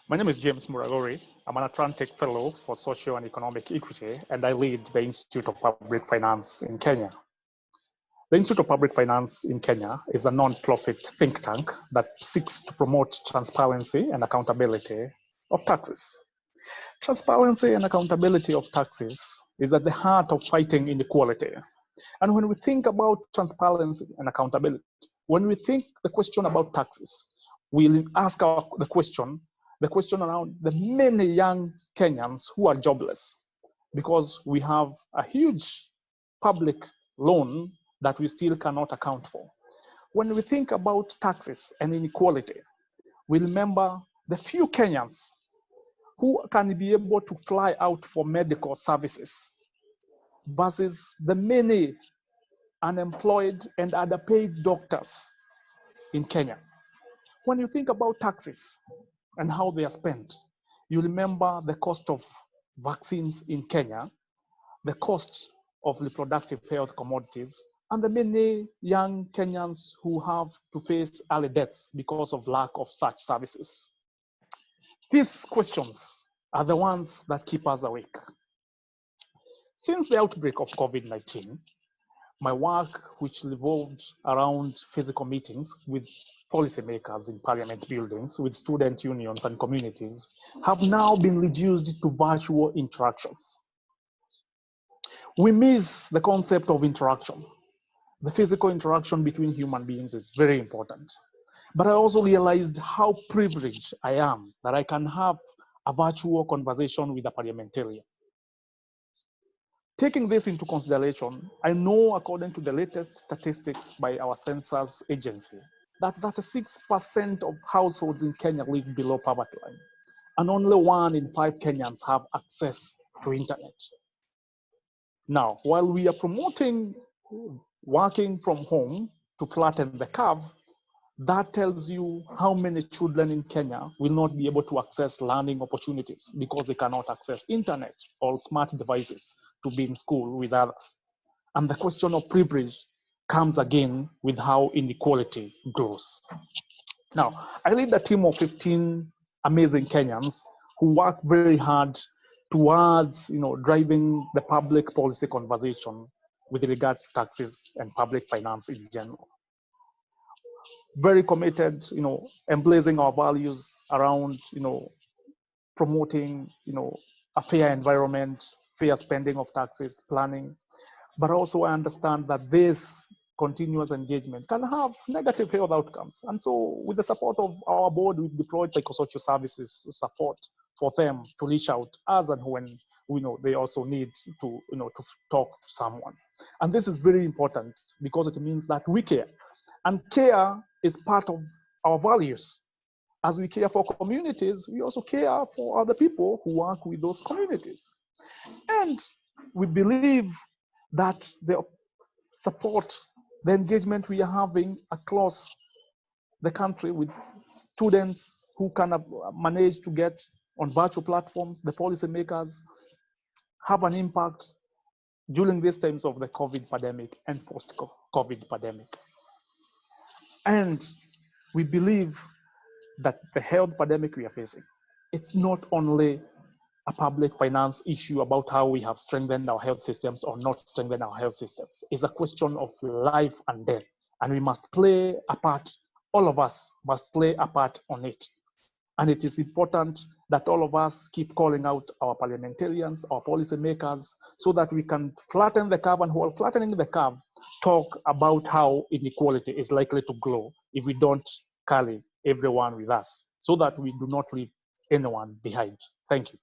My name is James Muraguri. I'm an Atlantic Fellow for Social and Economic Equity, and I lead the Institute of Public Finance in Kenya. The Institute of Public Finance in Kenya is a non-profit think tank that seeks to promote transparency and accountability of taxes. Transparency and accountability of taxes is at the heart of fighting inequality. And when we think about transparency and accountability, when we think the question about taxes, we'll ask the question around the many young Kenyans who are jobless, because we have a huge public loan that we still cannot account for. When we think about taxes and inequality, we remember the few Kenyans who can be able to fly out for medical services versus the many unemployed and underpaid doctors in Kenya. When you think about taxes and how they are spent, you remember the cost of vaccines in Kenya, the cost of reproductive health commodities, and the many young Kenyans who have to face early deaths because of lack of such services. These questions are the ones that keep us awake. Since the outbreak of COVID-19, my work, which revolved around physical meetings with policymakers in parliament buildings, with student unions and communities, have now been reduced to virtual interactions. We miss the concept of interaction. The physical interaction between human beings is very important. But I also realized how privileged I am that I can have a virtual conversation with a parliamentarian. Taking this into consideration, I know, according to the latest statistics by our census agency, that 36% of households in Kenya live below poverty line, and only 1 in 5 Kenyans have access to internet. Now, while we are promoting working from home to flatten the curve, that tells you how many children in Kenya will not be able to access learning opportunities because they cannot access internet or smart devices to be in school with others. And the question of privilege comes again with how inequality grows. Now, I lead a team of 15 amazing Kenyans who work very hard towards driving the public policy conversation with regards to taxes and public finance in general. Very committed, embracing our values around, promoting, a fair environment, fair spending of taxes, planning. But also I understand that this continuous engagement can have negative health outcomes. And so with the support of our board, we've deployed psychosocial services support for them to reach out as and when they also need to, to talk to someone. And this is very important because it means that we care. And care is part of our values. As we care for communities, we also care for other people who work with those communities. And we believe that the support, the engagement we are having across the country with students who can manage to get on virtual platforms, the policymakers have an impact during these times of the COVID pandemic and post-COVID pandemic. And we believe that the health pandemic we are facing, it's not only a public finance issue about how we have strengthened our health systems or not strengthened our health systems. It's a question of life and death. And we must play a part, all of us must play a part on it. And it is important that all of us keep calling out our parliamentarians, our policymakers, so that we can flatten the curve, and while flattening the curve, talk about how inequality is likely to grow if we don't carry everyone with us, so that we do not leave anyone behind. Thank you.